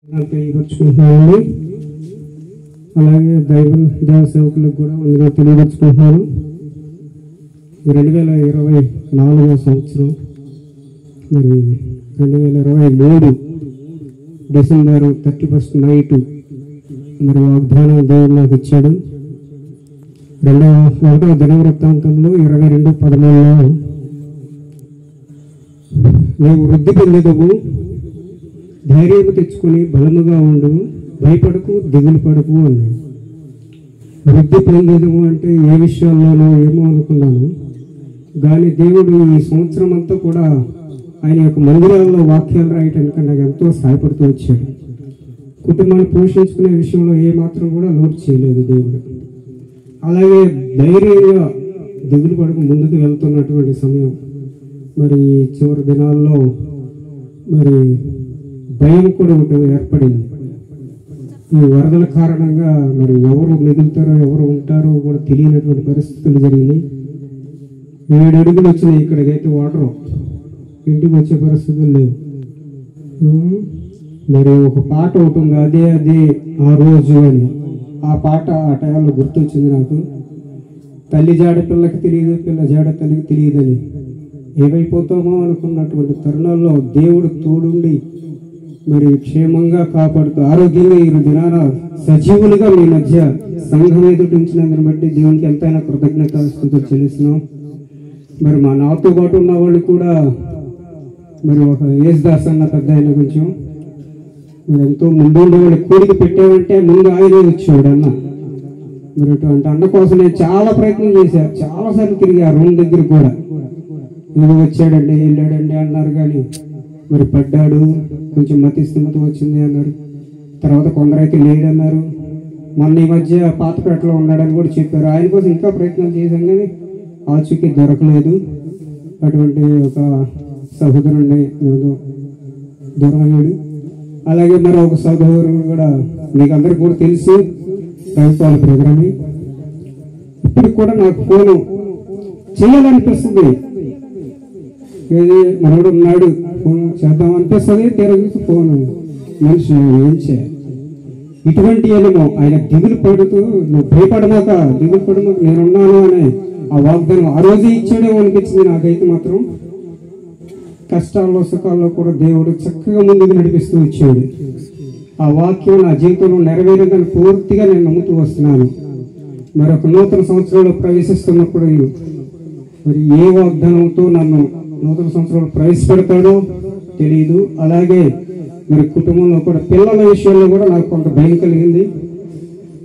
తెలియపరుచుకుంటున్నాను. అలాగే దేవ సేవకులకు కూడా అందులో తెలియపరుచుకుంటున్నాను. 2024 సంవత్సరం మరి 2023 డిసెంబర్ 31 నైట్ మరి వాగ్దానం దేవుడు నాకు ఇచ్చాడు. 1వ దినవృత్తాంతంలో 22:13 నీవు వృద్ధి పొందేదవు, ధైర్యం తెచ్చుకొని బలముగా ఉండు, భయపడకు, దిగులు పడకు అన్నాడు. వృద్ధి పొందేదవు అంటే ఏ విషయాల్లోనో ఏమో అనుకున్నాను, కానీ దేవుడు ఈ సంవత్సరం అంతా కూడా ఆయన యొక్క మందిరాల్లో వాక్యాలు రాయటానికి నాకు ఎంతో సహాయపడుతూ వచ్చాడు. కుటుంబాన్ని పోషించుకునే విషయంలో ఏమాత్రం కూడా లోటు చేయలేదు దేవుడు. అలాగే ధైర్యంగా దిగులు పడకు ముందుకు వెళ్తున్నటువంటి సమయం మరి చివరి దినాల్లో మరి భయం కూడా ఒకటి ఏర్పడింది. ఈ వరదల కారణంగా మరి ఎవరు మిగులుతారో ఎవరు ఉంటారో కూడా తెలియనటువంటి పరిస్థితులు జరిగినాయి. 7 అడుగులు వచ్చినాయి. ఇక్కడికైతే వాటర్ ఇంటికి వచ్చే పరిస్థితులు లేవు. మరి ఒక పాట ఒకటి ఉంది, అదే ఆ రోజు అని. ఆ పాట ఆ టైంలో గుర్తొచ్చింది నాకు. తల్లి జాడ పిల్లకి తెలియదు, పిల్ల జాడ తల్లికి తెలియదని ఏమైపోతామో అనుకున్నటువంటి తరుణాల్లో దేవుడు తోడుండి మరి క్షేమంగా కాపాడుతూ ఆరోగ్యంగా ఈ దినాన సజీవులుగా మీ మధ్య సంఘం ఎదుటి ఉంచినందుని బట్టి దేవునికి ఎంతైనా కృతజ్ఞతాస్తుతులు చెల్లిస్తున్నాం. మరి నాతో పాటు ఉన్న వాళ్ళు కూడా మరి ఒక యేసుదాస్ అన్న పెద్ద ఆయన కొంచెం మరి ఎంతో ముందు వాళ్ళు కూడికి పెట్టామంటే ముందు ఆయనే వచ్చాడు అన్న. మరి అటువంటి అన్న కోసం నేను చాలా ప్రయత్నం చేశాను, చాలాసార్లు తిరిగి ఆ రూమ్ దగ్గర కూడా ఏదో వచ్చాడండి వెళ్ళాడండి అన్నారు, కానీ మరి పడ్డాడు, కొంచెం మతిస్థిమత వచ్చింది అన్నారు. తర్వాత కొందరైతే లేడన్నారు. మొన్న ఈ మధ్య పాతపేటలో ఉన్నాడని కూడా చెప్పారు. ఆయన కోసం ఇంకా ప్రయత్నం చేశాం కానీ ఆచూకీ దొరకలేదు. అటువంటి ఒక సహోదరుడిని దూరం అయ్యాడు. అలాగే మరి ఒక సహోదరుడు కూడా మీకు అందరికి కూడా తెలుసు, ప్రభుత్వాల ప్రోగ్రామ్. ఇప్పుడు కూడా నాకు ఫోను చేయాలనిపిస్తుంది. ఏది మనోడు ఉన్నాడు, ఫోన్ చేద్దాం అనిపిస్తుంది. తెరచూసి ఫోను మనిషి ఏం చేయాలి. ఇటువంటి ఏమో ఆయన దిగులు పడుతూ నువ్వు భయపడమాక, దిగులు పడమాక నేనున్నాను అనే ఆ వాగ్దానం ఆ రోజే ఇచ్చాడేమో అనిపించింది నాకైతే మాత్రం. కష్టాల్లో సుఖాల్లో కూడా దేవుడు చక్కగా ముందుకు నడిపిస్తూ వచ్చాడు. ఆ వాక్యం నా జీవితంలో నెరవేరిందని పూర్తిగా నేను నమ్ముతూ వస్తున్నాను. మరొక నూతన సంవత్సరంలో ప్రవేశిస్తున్నప్పుడు మరి ఏ వాగ్దానంతో నన్ను నూతన సంవత్సరంలో ప్రవేశపెడతాడో తెలియదు. అలాగే మరి కుటుంబంలో కూడా పిల్లల విషయంలో కూడా నాకు కొంత భయం కలిగింది.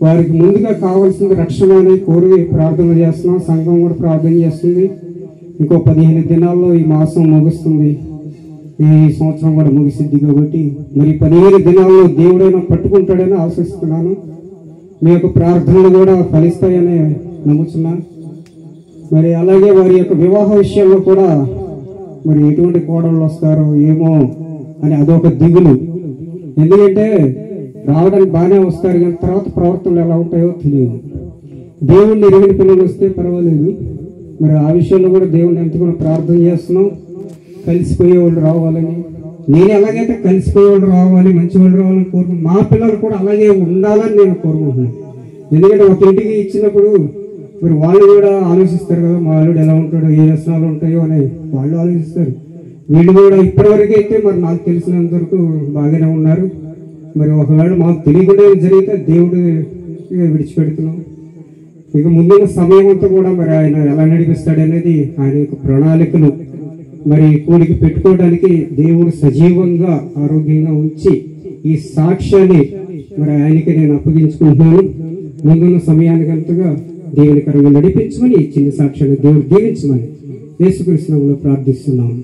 వారికి ముందుగా కావాల్సింది రక్షణ అని కోరి ప్రార్థన చేస్తున్నాం. సంఘం కూడా ప్రార్థన చేస్తుంది. ఇంకో 15 దినాల్లో ఈ మాసం ముగుస్తుంది, ఈ సంవత్సరం కూడా ముగిసిద్ది. కాబట్టి మరి 15 దినాల్లో దేవుడైనా పట్టుకుంటాడని ఆశిస్తున్నాను. మీ యొక్క ప్రార్థనలు కూడా ఫలిస్తాయని నమ్ముతున్నాను. మరి అలాగే వారి యొక్క వివాహ విషయంలో కూడా మరి ఎటువంటి కోడళ్ళు వస్తారో ఏమో అని అదొక దిగులు. ఎందుకంటే రావడానికి బాగానే వస్తారు, కానీ తర్వాత ప్రవర్తనలు ఎలా ఉంటాయో తెలియదు. దేవుణ్ణి ఎరిగిన పిల్లలు వస్తే పర్వాలేదు. మరి ఆ విషయంలో కూడా దేవుణ్ణి ఎంతగానో ప్రార్థన చేస్తున్నాం. కలిసిపోయేవాళ్ళు రావాలని, నేను ఎలాగైతే కలిసిపోయేవాళ్ళు రావాలి, మంచి వాళ్ళు రావాలని కోరుకుంటున్నాను. మా పిల్లలు కూడా అలాగే ఉండాలని నేను కోరుకుంటున్నాను. ఎందుకంటే ఒక ఇంటికి ఇచ్చినప్పుడు మరి వాళ్ళు కూడా ఆలోచిస్తారు కదా, మా వాళ్ళు ఎలా ఉంటాడో, ఏ వ్యసనాలు ఉంటాయో అని వాళ్ళు ఆలోచిస్తారు. వీళ్ళు కూడా ఇప్పటివరకు అయితే మరి నాకు తెలిసినంత వరకు బాగానే ఉన్నారు. మరి ఒకవేళ మాకు తెలియకుండా జరిగితే దేవుడు విడిచిపెడుతున్నాం. ఇక ముందున్న సమయం అంతా కూడా మరి ఆయన ఎలా నడిపిస్తాడు అనేది ఆయన యొక్క ప్రణాళికలు మరి కూడికి పెట్టుకోవడానికి దేవుడు సజీవంగా ఆరోగ్యంగా ఉంచి ఈ సాక్ష్యాన్ని మరి ఆయనకి నేను అప్పగించుకుంటున్నాను. ముందున్న సమయానికి అంతగా దేవునికరంగా నడిపించమని, చిన్న సాక్ష్యాన్ని దేవుడు దీవించమని యేసుక్రీస్తు నామములో ప్రార్థిస్తున్నాము.